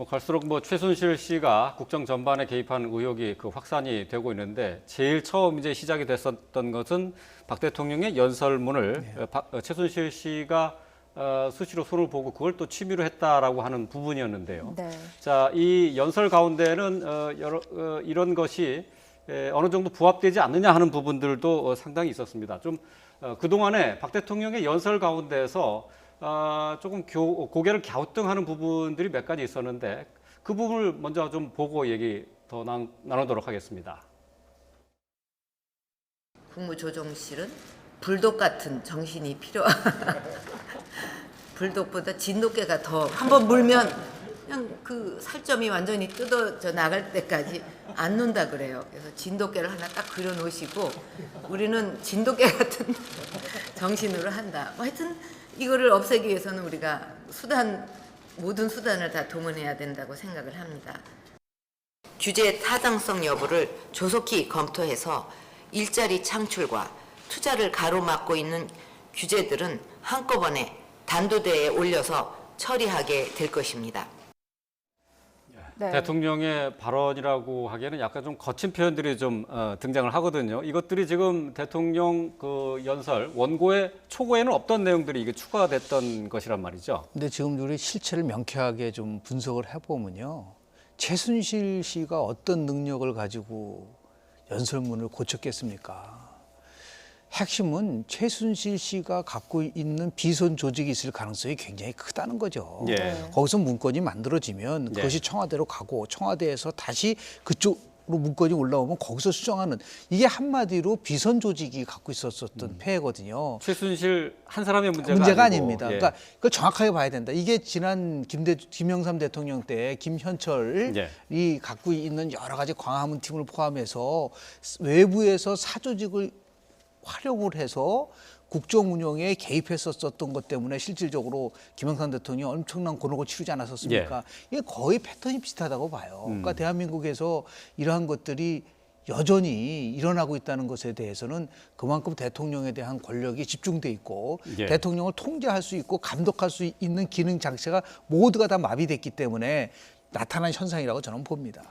갈수록 최순실 씨가 국정 전반에 개입한 의혹이 확산이 되고 있는데 제일 처음 이제 시작이 됐었던 것은 박 대통령의 연설문을 최순실 씨가 수시로 손을 보고 그걸 또 취미로 했다라고 하는 부분이었는데요. 네. 자, 이 연설 가운데는 이런 것이 어느 정도 부합되지 않느냐 하는 부분들도 상당히 있었습니다. 좀 그동안에 박 대통령의 연설 가운데에서 조금 고개를 갸우뚱하는 부분들이 몇 가지 있었는데 그 부분을 먼저 좀 보고 얘기 더 나누도록 하겠습니다. 국무조정실은 불독 같은 정신이 필요한 불독보다 진돗개가 더 한번 물면 그냥 그 살점이 완전히 뜯어져 나갈 때까지 안 논다 그래요. 그래서 진돗개를 하나 딱 그려놓으시고 우리는 진돗개 같은 정신으로 한다. 하여튼 이거를 없애기 위해서는 우리가 모든 수단을 다 동원해야 된다고 생각을 합니다. 규제의 타당성 여부를 조속히 검토해서 일자리 창출과 투자를 가로막고 있는 규제들은 한꺼번에 단도대에 올려서 처리하게 될 것입니다. 네. 대통령의 발언이라고 하기에는 약간 좀 거친 표현들이 좀 등장을 하거든요. 이것들이 지금 대통령 그 연설 원고의 초고에는 없던 내용들이 이게 추가가 됐던 것이란 말이죠. 근데 지금 우리 실체를 명쾌하게 좀 분석을 해보면요. 최순실 씨가 어떤 능력을 가지고 연설문을 고쳤겠습니까? 핵심은 최순실 씨가 갖고 있는 비선 조직이 있을 가능성이 굉장히 크다는 거죠. 예. 거기서 문건이 만들어지면 그것이 청와대로 가고 청와대에서 다시 그쪽으로 문건이 올라오면 거기서 수정하는 이게 한마디로 비선 조직이 갖고 있었던 폐해거든요. 최순실 한 사람의 문제가 아니고. 아닙니다. 그러니까 그걸 정확하게 봐야 된다. 이게 지난 김영삼 대통령 때 김현철이 갖고 있는 여러 가지 광화문 팀을 포함해서 외부에서 사조직을 활용을 해서 국정 운영에 개입했었던 것 때문에 실질적으로 김영삼 대통령이 엄청난 곤혹을 치르지 않았었습니까? 이게 거의 패턴이 비슷하다고 봐요. 그러니까 대한민국에서 이러한 것들이 여전히 일어나고 있다는 것에 대해서는 그만큼 대통령에 대한 권력이 집중돼 있고 대통령을 통제할 수 있고 감독할 수 있는 기능 자체가 모두가 다 마비됐기 때문에 나타난 현상이라고 저는 봅니다.